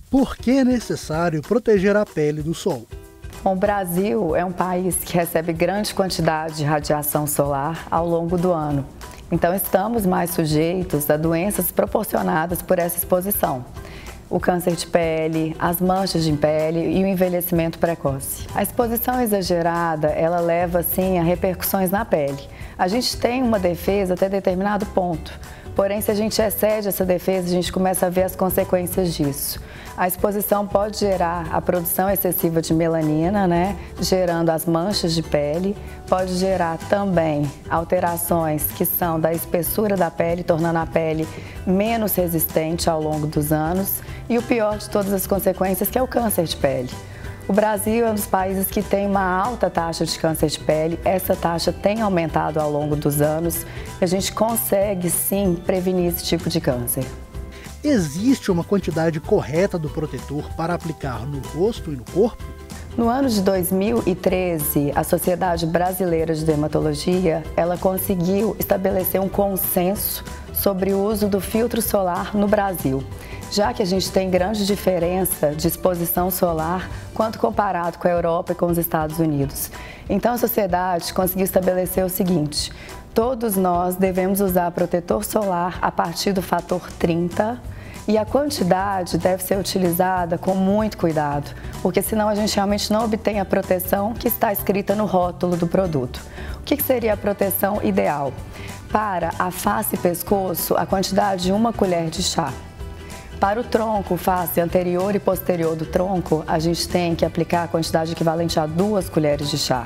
Por que é necessário proteger a pele do sol? Bom, o Brasil é um país que recebe grande quantidade de radiação solar ao longo do ano. Então, estamos mais sujeitos a doenças proporcionadas por essa exposição. O câncer de pele, as manchas de pele e o envelhecimento precoce. A exposição exagerada, ela leva, sim, a repercussões na pele. A gente tem uma defesa até determinado ponto. Porém, se a gente excede essa defesa, a gente começa a ver as consequências disso. A exposição pode gerar a produção excessiva de melanina, gerando as manchas de pele. Pode gerar também alterações que são da espessura da pele, tornando a pele menos resistente ao longo dos anos. E o pior de todas as consequências, que é o câncer de pele. O Brasil é um dos países que tem uma alta taxa de câncer de pele. Essa taxa tem aumentado ao longo dos anos e a gente consegue, sim, prevenir esse tipo de câncer. Existe uma quantidade correta do protetor para aplicar no rosto e no corpo? No ano de 2013, a Sociedade Brasileira de Dermatologia, ela conseguiu estabelecer um consenso sobre o uso do filtro solar no Brasil, já que a gente tem grande diferença de exposição solar quando comparado com a Europa e com os Estados Unidos. Então a sociedade conseguiu estabelecer o seguinte: todos nós devemos usar protetor solar a partir do fator 30 e a quantidade deve ser utilizada com muito cuidado, porque senão a gente realmente não obtém a proteção que está escrita no rótulo do produto. O que seria a proteção ideal? Para a face e pescoço, a quantidade de 1 colher de chá. Para o tronco, face anterior e posterior do tronco, a gente tem que aplicar a quantidade equivalente a 2 colheres de chá.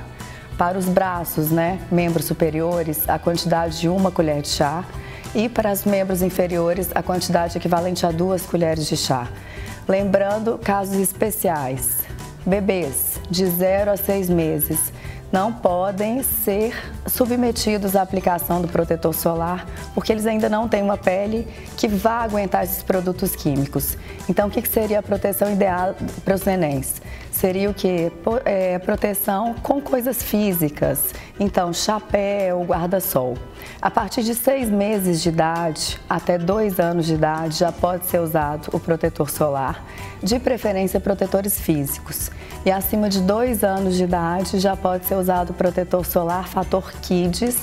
Para os braços, membros superiores, a quantidade de 1 colher de chá. E para os membros inferiores, a quantidade equivalente a 2 colheres de chá. Lembrando, casos especiais. Bebês de 0 a 6 meses não podem ser submetidos à aplicação do protetor solar, porque eles ainda não têm uma pele que vá aguentar esses produtos químicos. Então, o que seria a proteção ideal para os nenéns? Seria o quê? Proteção com coisas físicas, então chapéu, guarda-sol. A partir de 6 meses de idade até 2 anos de idade já pode ser usado o protetor solar, de preferência protetores físicos. E acima de 2 anos de idade já pode ser usado o protetor solar fator Kids,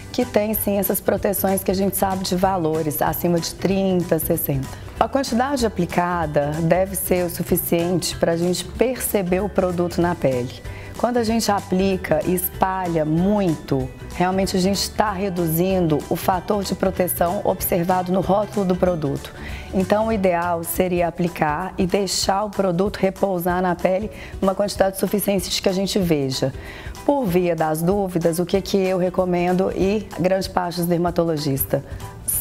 que tem sim essas proteções que a gente sabe de valores, acima de 30, 60. A quantidade aplicada deve ser o suficiente para a gente perceber o produto na pele. Quando a gente aplica e espalha muito, realmente a gente está reduzindo o fator de proteção observado no rótulo do produto. Então, o ideal seria aplicar e deixar o produto repousar na pele uma quantidade suficiente de que a gente veja. Por via das dúvidas, o que eu recomendo e grande parte dos dermatologistas?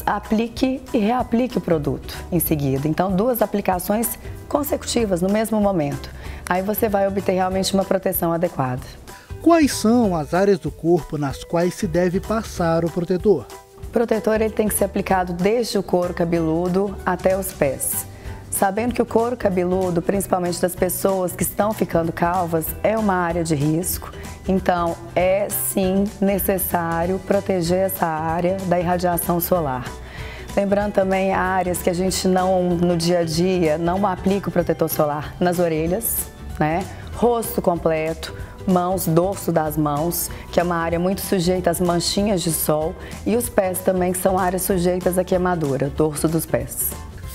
Aplique e reaplique o produto em seguida. Então, 2 aplicações consecutivas no mesmo momento. Aí você vai obter realmente uma proteção adequada. Quais são as áreas do corpo nas quais se deve passar o protetor? O protetor ele tem que ser aplicado desde o couro cabeludo até os pés. Sabendo que o couro cabeludo, principalmente das pessoas que estão ficando calvas, é uma área de risco. Então, é sim necessário proteger essa área da irradiação solar. Lembrando também áreas que a gente no dia a dia, não aplica o protetor solar nas orelhas, rosto completo, mãos, dorso das mãos, que é uma área muito sujeita às manchinhas de sol, e os pés também, que são áreas sujeitas à queimadura, dorso dos pés.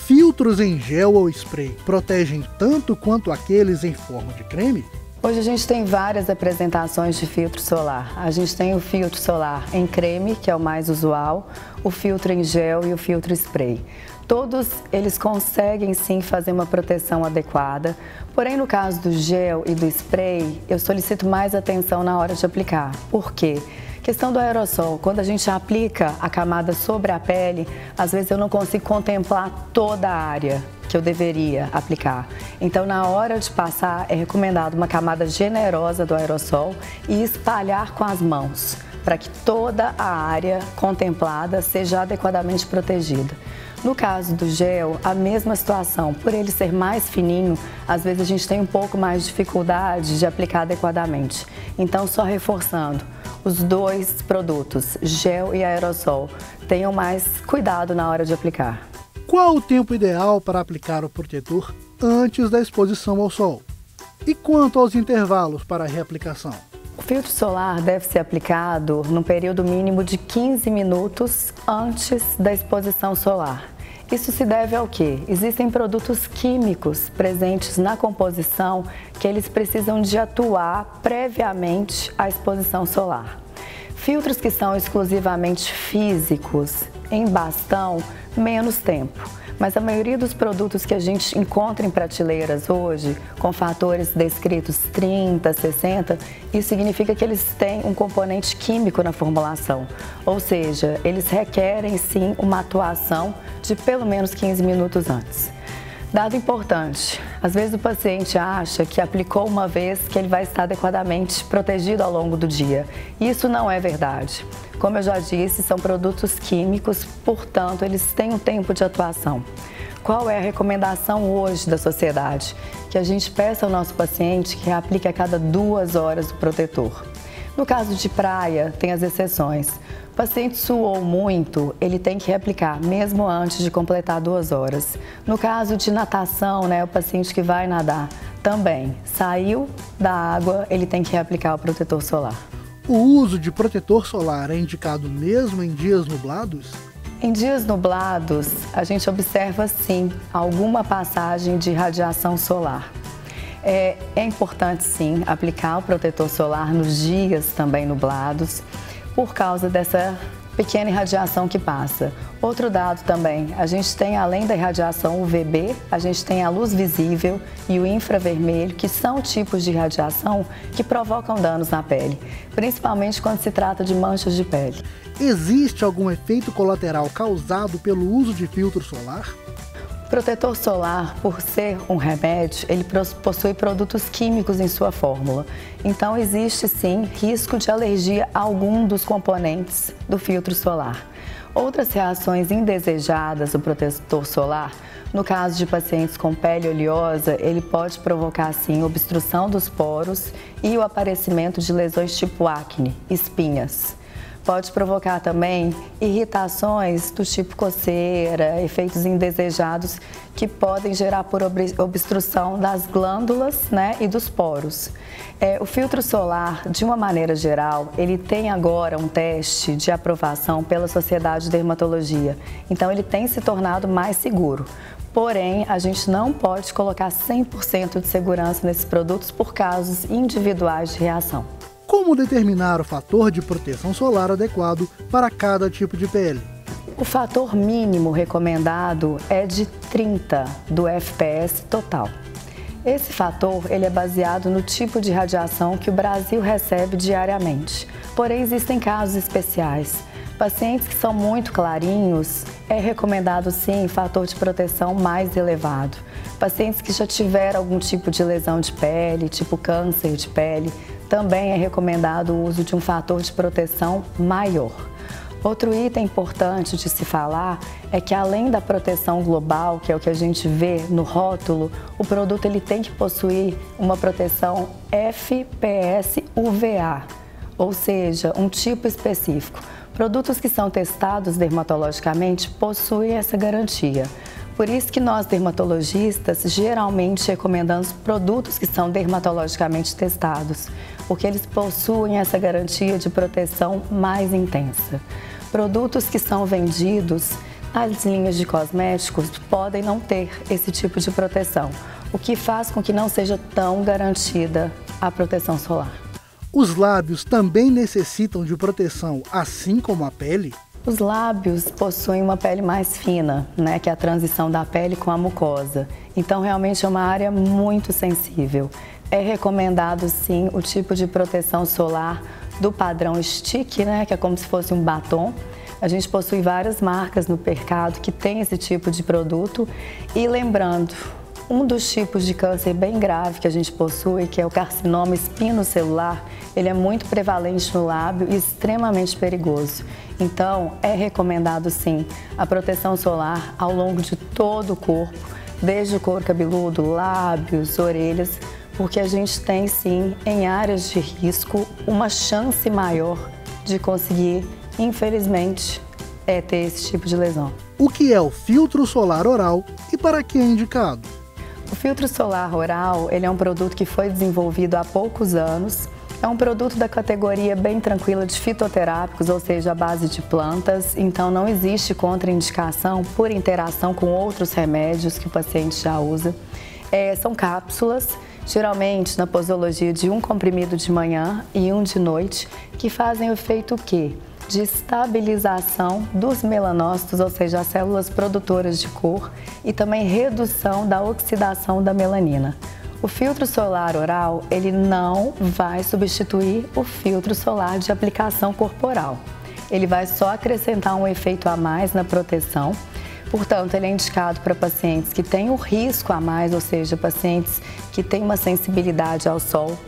Filtros em gel ou spray protegem tanto quanto aqueles em forma de creme? Hoje a gente tem várias apresentações de filtro solar. A gente tem o filtro solar em creme, que é o mais usual, o filtro em gel e o filtro spray. Todos eles conseguem sim fazer uma proteção adequada, porém no caso do gel e do spray, eu solicito mais atenção na hora de aplicar. Por quê? Questão do aerossol, quando a gente aplica a camada sobre a pele, às vezes eu não consigo contemplar toda a área que eu deveria aplicar. Então, na hora de passar, é recomendado uma camada generosa do aerossol e espalhar com as mãos, para que toda a área contemplada seja adequadamente protegida. No caso do gel, a mesma situação. Por ele ser mais fininho, às vezes a gente tem um pouco mais de dificuldade de aplicar adequadamente. Então, só reforçando, os 2 produtos, gel e aerossol, tenham mais cuidado na hora de aplicar. Qual o tempo ideal para aplicar o protetor antes da exposição ao sol. E quanto aos intervalos para a reaplicação? O filtro solar deve ser aplicado num período mínimo de 15 minutos antes da exposição solar. Isso se deve ao quê? Existem produtos químicos presentes na composição que eles precisam de atuar previamente à exposição solar. Filtros que são exclusivamente físicos, em bastão, menos tempo. Mas a maioria dos produtos que a gente encontra em prateleiras hoje, com fatores descritos 30, 60, isso significa que eles têm um componente químico na formulação. Ou seja, eles requerem sim uma atuação de pelo menos 15 minutos antes. Dado importante, às vezes o paciente acha que aplicou uma vez que ele vai estar adequadamente protegido ao longo do dia. Isso não é verdade. Como eu já disse, são produtos químicos, portanto, eles têm um tempo de atuação. Qual é a recomendação hoje da sociedade? Que a gente peça ao nosso paciente que aplique a cada 2 horas o protetor. No caso de praia, tem as exceções. O paciente suou muito, ele tem que reaplicar, mesmo antes de completar 2 horas. No caso de natação, o paciente que vai nadar, também saiu da água, ele tem que reaplicar o protetor solar. O uso de protetor solar é indicado mesmo em dias nublados? Em dias nublados, a gente observa sim alguma passagem de radiação solar. É importante sim aplicar o protetor solar nos dias também nublados, por causa dessa pequena irradiação que passa. Outro dado também, a gente tem além da irradiação UVB, a gente tem a luz visível e o infravermelho, que são tipos de radiação que provocam danos na pele, principalmente quando se trata de manchas de pele. Existe algum efeito colateral causado pelo uso de filtro solar? O protetor solar, por ser um remédio, ele possui produtos químicos em sua fórmula. Então, existe sim risco de alergia a algum dos componentes do filtro solar. Outras reações indesejadas do protetor solar, no caso de pacientes com pele oleosa, ele pode provocar sim obstrução dos poros e o aparecimento de lesões tipo acne, espinhas. Pode provocar também irritações do tipo coceira, efeitos indesejados que podem gerar por obstrução das glândulas e dos poros. O filtro solar, de uma maneira geral, ele tem agora um teste de aprovação pela Sociedade de Dermatologia. Então, ele tem se tornado mais seguro. Porém, a gente não pode colocar 100% de segurança nesses produtos por casos individuais de reação. Como determinar o fator de proteção solar adequado para cada tipo de pele? O fator mínimo recomendado é de 30 do FPS total. Esse fator ele é baseado no tipo de radiação que o Brasil recebe diariamente. Porém, existem casos especiais. Pacientes que são muito clarinhos, é recomendado sim fator de proteção mais elevado. Pacientes que já tiveram algum tipo de lesão de pele, tipo câncer de pele, também é recomendado o uso de um fator de proteção maior. Outro item importante de se falar é que além da proteção global, que é o que a gente vê no rótulo, o produto ele tem que possuir uma proteção FPS-UVA, ou seja, um tipo específico. Produtos que são testados dermatologicamente possuem essa garantia. Por isso que nós, dermatologistas, geralmente recomendamos produtos que são dermatologicamente testados, porque eles possuem essa garantia de proteção mais intensa. Produtos que são vendidos nas linhas de cosméticos podem não ter esse tipo de proteção, o que faz com que não seja tão garantida a proteção solar. Os lábios também necessitam de proteção, assim como a pele? Os lábios possuem uma pele mais fina, que é a transição da pele com a mucosa. Então, realmente é uma área muito sensível. É recomendado, sim, o tipo de proteção solar do padrão stick, que é como se fosse um batom. A gente possui várias marcas no mercado que tem esse tipo de produto. E lembrando, um dos tipos de câncer bem grave que a gente possui, que é o carcinoma espinocelular, ele é muito prevalente no lábio e extremamente perigoso. Então, é recomendado sim a proteção solar ao longo de todo o corpo, desde o couro cabeludo, lábios, orelhas, porque a gente tem sim, em áreas de risco, uma chance maior de conseguir, infelizmente, ter esse tipo de lesão. O que é o filtro solar oral e para que é indicado? O filtro solar oral, ele é um produto que foi desenvolvido há poucos anos. É um produto da categoria bem tranquila de fitoterápicos, ou seja, à base de plantas. Então, não existe contraindicação por interação com outros remédios que o paciente já usa. São cápsulas, geralmente na posologia de um comprimido de manhã e um de noite, que fazem o efeito o quê? De estabilização dos melanócitos, ou seja, as células produtoras de cor, e também redução da oxidação da melanina. O filtro solar oral, ele não vai substituir o filtro solar de aplicação corporal. Ele vai só acrescentar um efeito a mais na proteção. Portanto, ele é indicado para pacientes que têm o risco a mais, ou seja, pacientes que têm uma sensibilidade ao sol,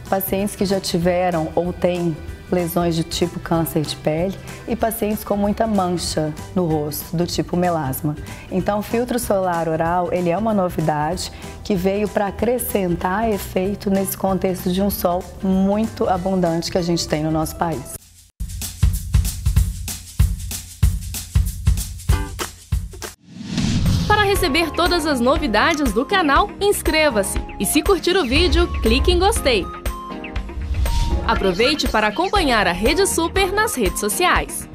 pacientes que já tiveram ou têm lesões de tipo câncer de pele e pacientes com muita mancha no rosto, do tipo melasma. Então, o filtro solar oral, ele é uma novidade que veio para acrescentar efeito nesse contexto de um sol muito abundante que a gente tem no nosso país. Para receber todas as novidades do canal, inscreva-se e, se curtir o vídeo, clique em gostei. Aproveite para acompanhar a Rede Super nas redes sociais.